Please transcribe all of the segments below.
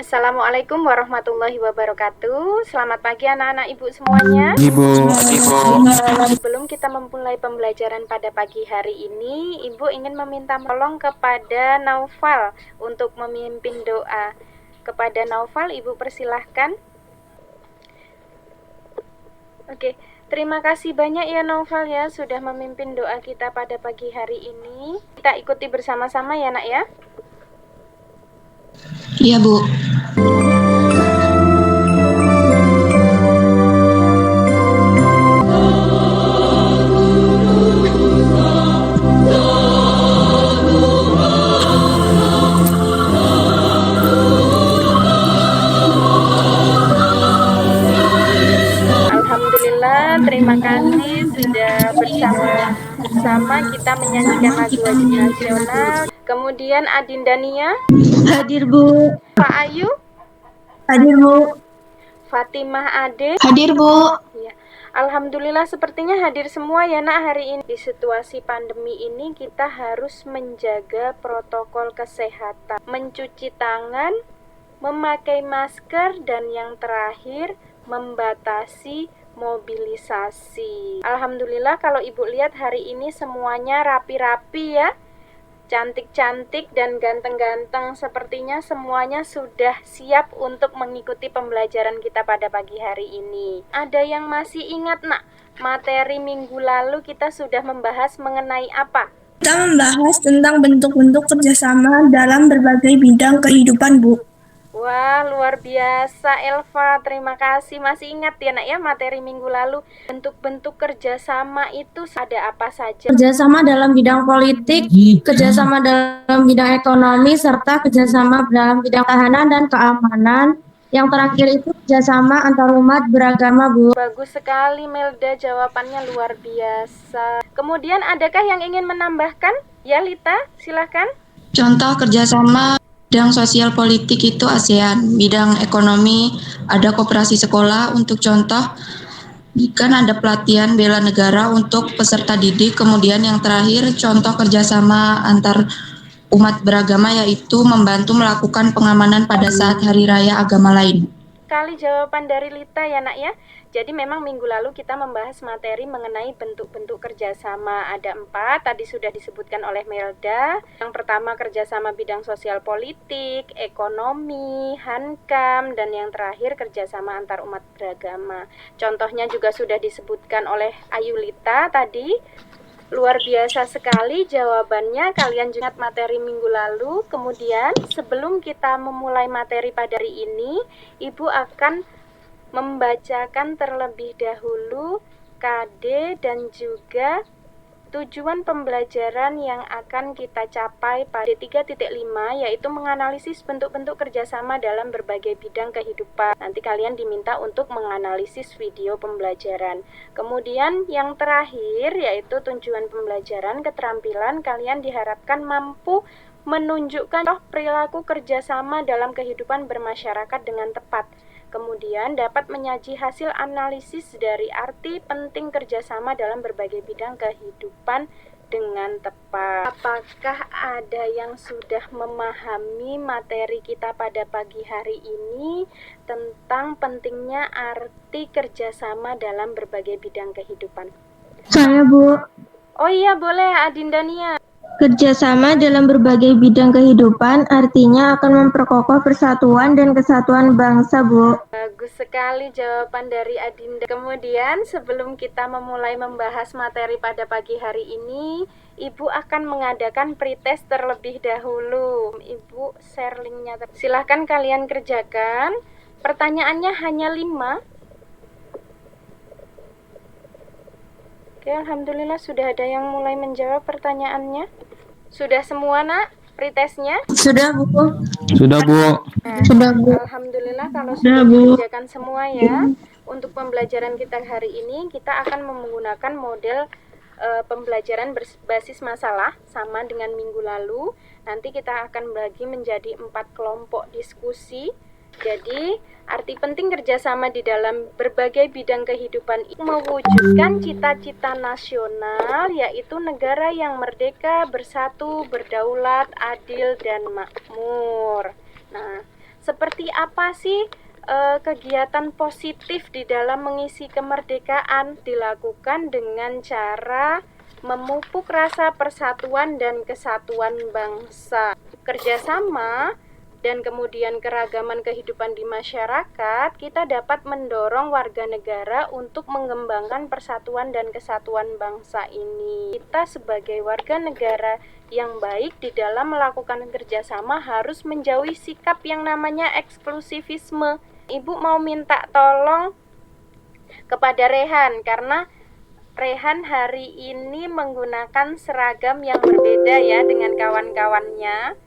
Assalamualaikum warahmatullahi wabarakatuh. Selamat pagi anak-anak ibu semuanya. Ibu. Sebelum kita memulai pembelajaran pada pagi hari ini, ibu ingin meminta tolong kepada Naufal untuk memimpin doa. Kepada Naufal, ibu persilahkan. Oke, terima kasih banyak ya Naufal ya sudah memimpin doa kita pada pagi hari ini. Kita ikuti bersama-sama ya nak ya. Iya, Bu. Alhamdulillah, terima kasih sudah bersama-sama kita menyanyikan lagu wajib nasional. Kemudian Adinda Nia, Hadir, Bu. Pak Ayu, Hadir, Bu. Fatimah Ade, Hadir, Bu. ya. Alhamdulillah sepertinya hadir semua ya nak hari ini. Di situasi pandemi ini kita harus menjaga protokol kesehatan, mencuci tangan, memakai masker, dan yang terakhir membatasi mobilisasi. Alhamdulillah kalau ibu lihat hari ini semuanya rapi-rapi ya, cantik-cantik dan ganteng-ganteng. Sepertinya semuanya sudah siap untuk mengikuti pembelajaran kita pada pagi hari ini. Ada yang masih ingat nak, materi minggu lalu kita sudah membahas mengenai apa? Kita membahas tentang bentuk-bentuk kerjasama dalam berbagai bidang kehidupan, Bu. Wah, luar biasa Elva, terima kasih. Masih ingat ya nak ya materi minggu lalu, bentuk-bentuk kerjasama itu ada apa saja? Kerjasama dalam bidang politik, kerjasama dalam bidang ekonomi, serta kerjasama dalam bidang tahanan dan keamanan. Yang terakhir itu kerjasama antar umat beragama, Bu. Bagus sekali Melda, jawabannya luar biasa. Kemudian adakah yang ingin menambahkan? Ya Lita, silakan. Contoh kerjasama bidang sosial politik itu ASEAN, bidang ekonomi ada koperasi sekolah untuk contoh, kan ada pelatihan bela negara untuk peserta didik, kemudian yang terakhir contoh kerjasama antar umat beragama yaitu membantu melakukan pengamanan pada saat hari raya agama lain. Kali jawaban dari Lita ya nak ya. Jadi memang minggu lalu kita membahas materi mengenai bentuk-bentuk kerjasama. Ada 4, tadi sudah disebutkan oleh Melda. Yang pertama kerjasama bidang sosial politik, ekonomi, hankam, dan yang terakhir kerjasama antar umat beragama. Contohnya juga sudah disebutkan oleh Ayu Lita tadi. Luar biasa sekali jawabannya. Kalian juga ingat materi minggu lalu. Kemudian sebelum kita memulai materi pada hari ini, Ibu akan membacakan terlebih dahulu KD dan juga tujuan pembelajaran yang akan kita capai pada 3.5, yaitu menganalisis bentuk-bentuk kerjasama dalam berbagai bidang kehidupan. Nanti kalian diminta untuk menganalisis video pembelajaran. Kemudian yang terakhir yaitu tujuan pembelajaran, keterampilan. Kalian diharapkan mampu menunjukkan perilaku kerjasama dalam kehidupan bermasyarakat dengan tepat. Kemudian dapat menyaji hasil analisis dari arti penting kerjasama dalam berbagai bidang kehidupan dengan tepat. Apakah ada yang sudah memahami materi kita pada pagi hari ini tentang pentingnya arti kerjasama dalam berbagai bidang kehidupan? Saya, Bu. Oh iya, boleh Adinda Nia. Kerjasama dalam berbagai bidang kehidupan artinya akan memperkokoh persatuan dan kesatuan bangsa, Bu. Bagus sekali jawaban dari Adinda. Kemudian sebelum kita memulai membahas materi pada pagi hari ini, Ibu akan mengadakan pretest terlebih dahulu. Ibu share linknya. Silahkan kalian kerjakan. Pertanyaannya hanya 5. Oke, alhamdulillah sudah ada yang mulai menjawab pertanyaannya. Sudah semua nak pretestnya? Sudah, Bu. Sudah, Bu. Nah, Sudah, Bu. alhamdulillah kalau Sudah, sudah Bu. dikerjakan semua ya. Untuk pembelajaran kita hari ini kita akan menggunakan model pembelajaran berbasis masalah sama dengan minggu lalu. Nanti kita akan bagi menjadi 4 kelompok diskusi. Jadi, arti penting kerjasama di dalam berbagai bidang kehidupan itu mewujudkan cita-cita nasional, yaitu negara yang merdeka, bersatu, berdaulat, adil, dan makmur. Nah, Seperti apa sih kegiatan positif di dalam mengisi kemerdekaan? Dilakukan dengan cara memupuk rasa persatuan dan kesatuan bangsa, kerjasama, dan kemudian keragaman kehidupan di masyarakat. Kita dapat mendorong warga negara untuk mengembangkan persatuan dan kesatuan bangsa ini. Kita sebagai warga negara yang baik di dalam melakukan kerjasama harus menjauhi sikap yang namanya eksklusivisme. Ibu mau minta tolong kepada Rehan, karena Rehan hari ini menggunakan seragam yang berbeda ya dengan kawan-kawannya.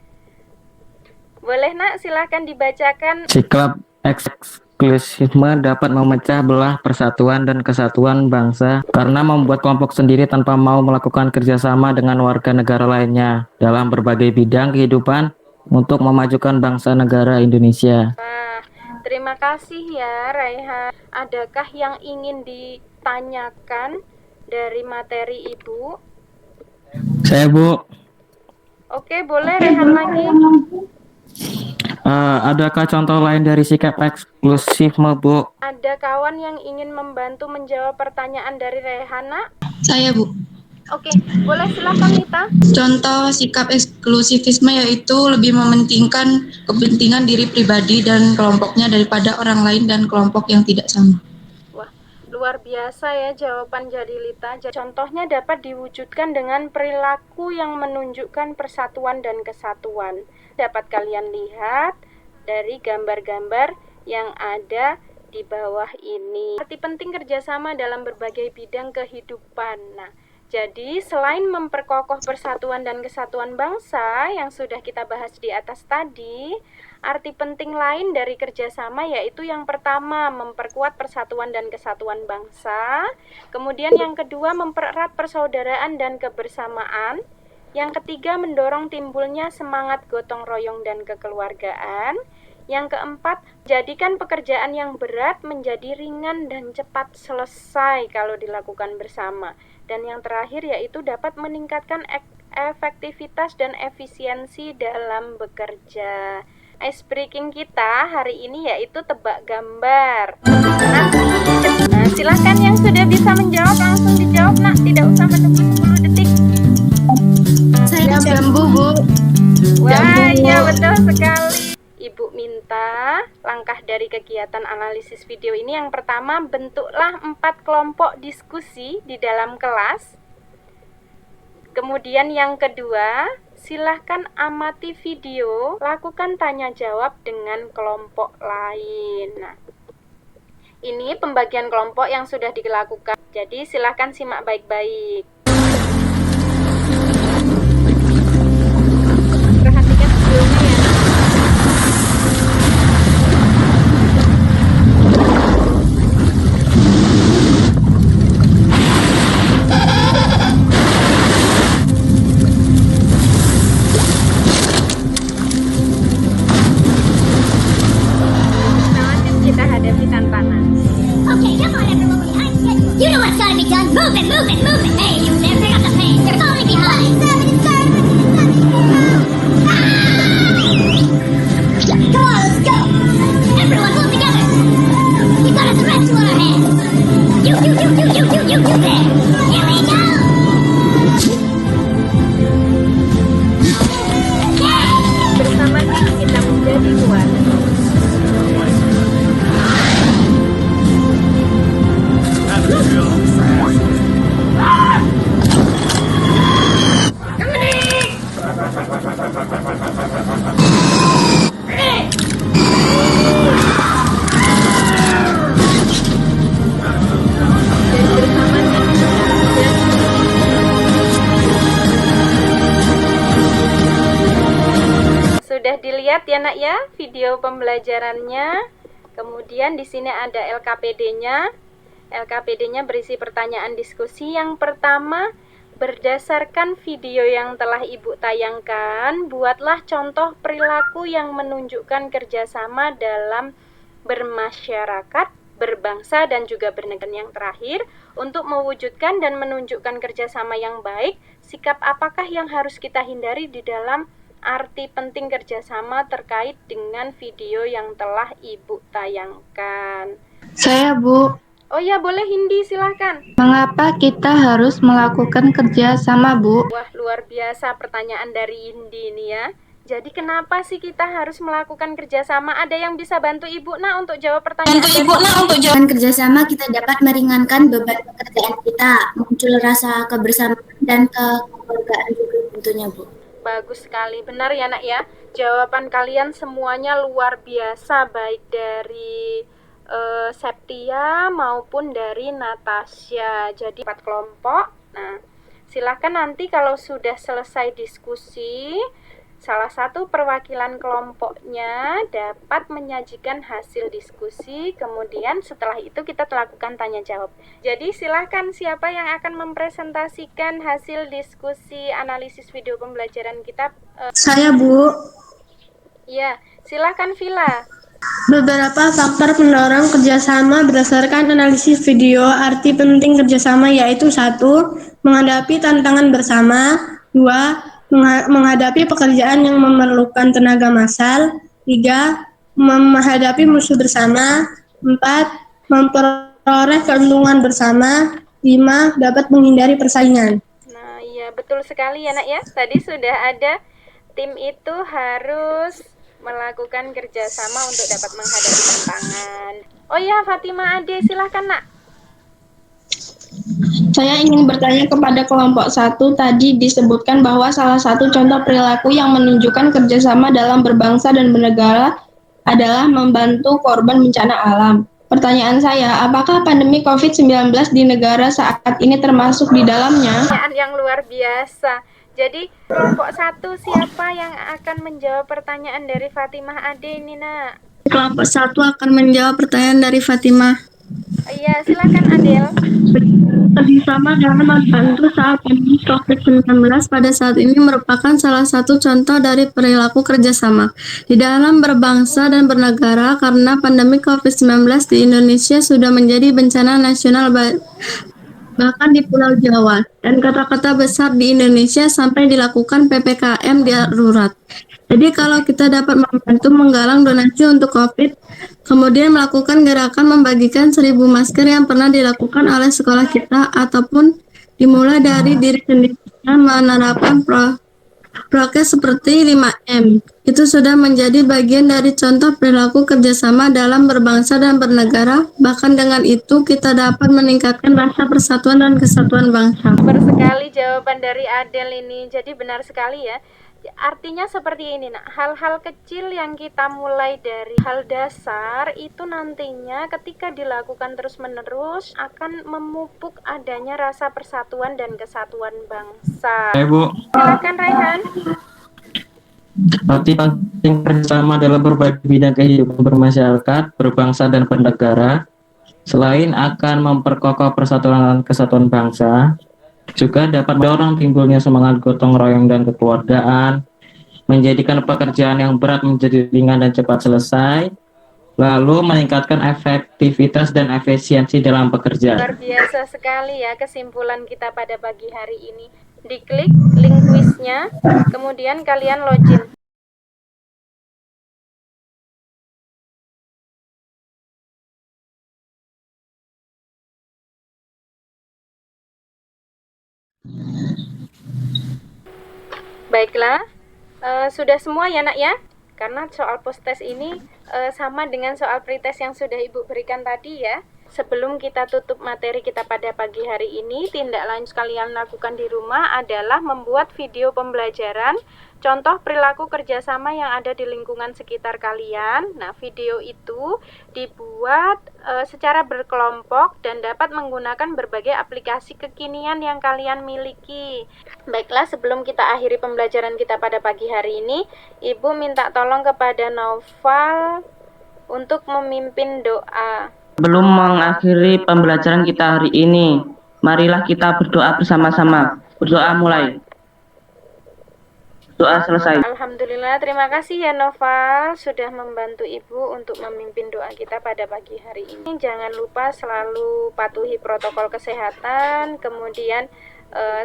Boleh nak, silahkan dibacakan. Sikap eksklusifisme dapat memecah belah persatuan dan kesatuan bangsa karena membuat kelompok sendiri tanpa mau melakukan kerjasama dengan warga negara lainnya dalam berbagai bidang kehidupan untuk memajukan bangsa negara Indonesia. Wah, terima kasih ya Raihan. Adakah yang ingin ditanyakan dari materi Ibu? Saya Bu. Oke, boleh Rehan lagi. Adakah contoh lain dari sikap eksklusifisme Bu? Ada kawan yang ingin membantu menjawab pertanyaan dari Rehan, nak? Saya, Bu. Oke, boleh silakan Nita. Contoh sikap eksklusivisme yaitu lebih mementingkan kepentingan diri pribadi dan kelompoknya daripada orang lain dan kelompok yang tidak sama. Wah, luar biasa ya jawaban Jadilita. Contohnya dapat diwujudkan dengan perilaku yang menunjukkan persatuan dan kesatuan. Dapat kalian lihat dari gambar-gambar yang ada di bawah ini. Arti penting kerjasama dalam berbagai bidang kehidupan. Nah, jadi selain memperkokoh persatuan dan kesatuan bangsa yang sudah kita bahas di atas tadi, arti penting lain dari kerjasama yaitu yang pertama memperkuat persatuan dan kesatuan bangsa, kemudian yang kedua mempererat persaudaraan dan kebersamaan, yang ketiga mendorong timbulnya semangat gotong royong dan kekeluargaan, yang keempat jadikan pekerjaan yang berat menjadi ringan dan cepat selesai kalau dilakukan bersama. Dan yang terakhir yaitu dapat meningkatkan efektivitas dan efisiensi dalam bekerja. Ice breaking kita hari ini yaitu tebak gambar. Nah, silakan yang sudah bisa menjawab langsung dijawab nak, tidak usah menunggu 10 detik. Saya Jambu, Bu. Wah, iya betul sekali. Ibu minta langkah dari kegiatan analisis video ini yang pertama, bentuklah 4 kelompok diskusi di dalam kelas. Kemudian yang kedua, silahkan amati video, lakukan tanya jawab dengan kelompok lain. Nah, ini pembagian kelompok yang sudah dilakukan. Jadi silahkan simak baik-baik. Perhatikan videonya ya. Kita hadapi tantangan. Okay, come on, everyone behind schedule. You know what's gotta be done. Move it, move it, move it. Hey, you there, pick up the pace. You're falling behind. Come on, let's go. Everyone, pull together. We got a threat to our hands. You there. Here we go. Bersama kita menjadi kuat. Sudah dilihat ya nak ya video pembelajarannya. Kemudian di sini ada LKPD-nya. LKPD-nya berisi pertanyaan diskusi. Yang pertama, berdasarkan video yang telah Ibu tayangkan, buatlah contoh perilaku yang menunjukkan kerjasama dalam bermasyarakat, berbangsa, dan juga bernegara. Yang terakhir, untuk mewujudkan dan menunjukkan kerjasama yang baik, sikap apakah yang harus kita hindari di dalam arti penting kerjasama terkait dengan video yang telah Ibu tayangkan. Saya, Bu. Oh ya, boleh Hindi, silahkan. Mengapa kita harus melakukan kerja sama, Bu? Wah, luar biasa pertanyaan dari Indi ini ya. Jadi kenapa sih kita harus melakukan kerjasama? Ada yang bisa bantu Ibu Nak untuk jawab pertanyaan dari Indi? Dengan kerjasama kita dapat meringankan beban pekerjaan kita, muncul rasa kebersamaan dan kekeluargaan juga tentunya, Bu. Bagus sekali, benar ya Nak ya. Jawaban kalian semuanya luar biasa, baik dari Septia maupun dari Natasha. Jadi 4 kelompok. Nah, silahkan nanti kalau sudah selesai diskusi, salah satu perwakilan kelompoknya dapat menyajikan hasil diskusi. Kemudian setelah itu kita lakukan tanya jawab. Jadi silahkan siapa yang akan mempresentasikan hasil diskusi analisis video pembelajaran kita? Saya, Bu. Ya, silahkan Villa. Beberapa faktor pendorong kerjasama berdasarkan analisis video. Arti penting kerjasama yaitu 1. Menghadapi tantangan bersama. 2. Menghadapi pekerjaan yang memerlukan tenaga massal. 3. Menghadapi musuh bersama. 4. Memperoleh keuntungan bersama. 5. Dapat menghindari persaingan. Nah, iya betul sekali ya Nak ya. Tadi sudah ada tim itu harus melakukan kerjasama untuk dapat menghadapi tantangan. Oh ya, Fatima Ade, silahkan Nak. Saya ingin bertanya kepada kelompok 1. Tadi disebutkan bahwa salah satu contoh perilaku yang menunjukkan kerjasama dalam berbangsa dan bernegara adalah membantu korban bencana alam. Pertanyaan saya, apakah pandemi COVID-19 di negara saat ini termasuk di dalamnya? Pertanyaan yang luar biasa. Jadi kelompok 1 siapa yang akan menjawab pertanyaan dari Fatimah Ade ini Nak? Kelompok 1 akan menjawab pertanyaan dari Fatimah. Iya, silakan Adel. Kerjasama dalam membantu saat pandemi COVID-19 pada saat ini merupakan salah satu contoh dari perilaku kerjasama di dalam berbangsa dan bernegara karena pandemi COVID-19 di Indonesia sudah menjadi bencana nasional bahkan di Pulau Jawa dan kota-kota besar di Indonesia sampai dilakukan PPKM darurat. Jadi kalau kita dapat membantu menggalang donasi untuk COVID, kemudian melakukan gerakan membagikan 1.000 masker yang pernah dilakukan oleh sekolah kita, ataupun dimulai dari diri sendiri dengan menerapkan prokes seperti 5M. Itu sudah menjadi bagian dari contoh perilaku kerjasama dalam berbangsa dan bernegara. Bahkan dengan itu kita dapat meningkatkan rasa persatuan dan kesatuan bangsa. Benar sekali jawaban dari Adel ini. Jadi benar sekali ya. Artinya seperti ini Nak, hal-hal kecil yang kita mulai dari hal dasar itu nantinya ketika dilakukan terus-menerus akan memupuk adanya rasa persatuan dan kesatuan bangsa. Bu. Silakan Raihan. Arti penting kerjasama dalam berbagai bidang kehidupan bermasyarakat, berbangsa dan bernegara, selain akan memperkokoh persatuan dan kesatuan bangsa, juga dapat mendorong timbulnya semangat gotong royong dan kekeluargaan, menjadikan pekerjaan yang berat menjadi ringan dan cepat selesai, lalu meningkatkan efektivitas dan efisiensi dalam pekerjaan. Luar biasa sekali ya kesimpulan kita pada pagi hari ini. Diklik link kuisnya, kemudian kalian login. Baiklah, sudah semua ya Nak ya? Karena soal post test ini sama dengan soal pretest yang sudah Ibu berikan tadi ya. Sebelum kita tutup materi kita pada pagi hari ini, tindak lanjut kalian lakukan di rumah adalah membuat video pembelajaran contoh perilaku kerjasama yang ada di lingkungan sekitar kalian. Nah, video itu dibuat secara berkelompok dan dapat menggunakan berbagai aplikasi kekinian yang kalian miliki. Baiklah, sebelum kita akhiri pembelajaran kita pada pagi hari ini, Ibu minta tolong kepada Naufal untuk memimpin doa. Sebelum mengakhiri pembelajaran kita hari ini, marilah kita berdoa bersama-sama. Berdoa mulai. Doa selesai. Alhamdulillah, terima kasih ya Noval sudah membantu Ibu untuk memimpin doa kita pada pagi hari ini. Jangan lupa selalu patuhi protokol kesehatan, kemudian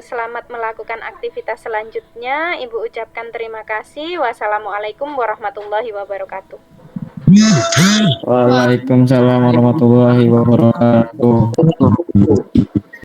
Selamat melakukan aktivitas selanjutnya. Ibu ucapkan terima kasih. Wassalamualaikum warahmatullahi wabarakatuh. Waalaikumsalam warahmatullahi wabarakatuh.